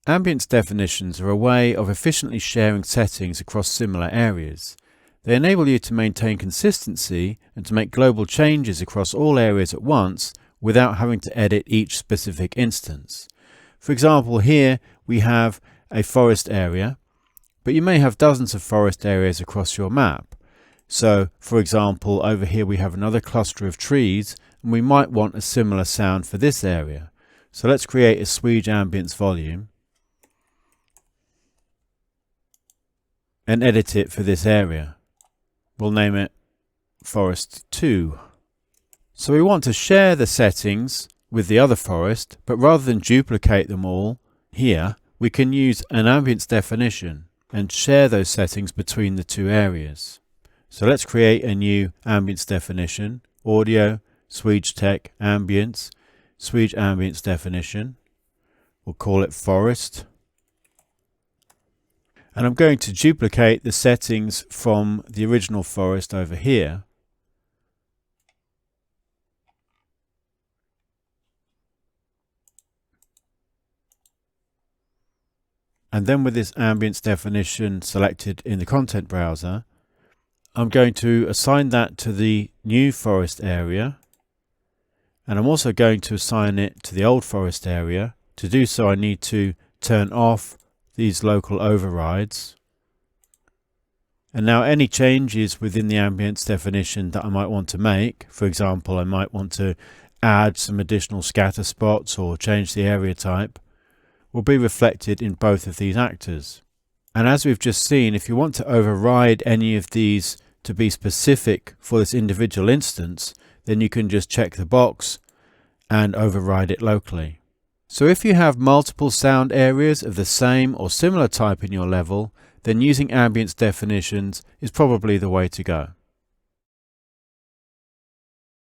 Ambience definitions are a way of efficiently sharing settings across similar areas. They enable you to maintain consistency and to make global changes across all areas at once without having to edit each specific instance. For example, here we have a forest area, but you may have dozens of forest areas across your map. So, for example, over here we have another cluster of trees, and we might want a similar sound for this area. So let's create a Sweej ambience volume and edit it for this area. We'll name it Forest 2. So we want to share the settings with the other forest, but rather than duplicate them all here, we can use an ambience definition and share those settings between the two areas. So let's create a new ambience definition, audio, SweejTech, ambience, Sweej ambience definition. We'll call it forest. And I'm going to duplicate the settings from the original forest over here. And then with this ambience definition selected in the content browser, I'm going to assign that to the new forest area. And I'm also going to assign it to the old forest area. To do so, I need to turn off these local overrides. And now any changes within the ambience definition that I might want to make, for example, I might want to add some additional scatter spots or change the area type, will be reflected in both of these actors. And as we've just seen, if you want to override any of these to be specific for this individual instance, then you can just check the box and override it locally. So if you have multiple sound areas of the same or similar type in your level, then using ambience definitions is probably the way to go.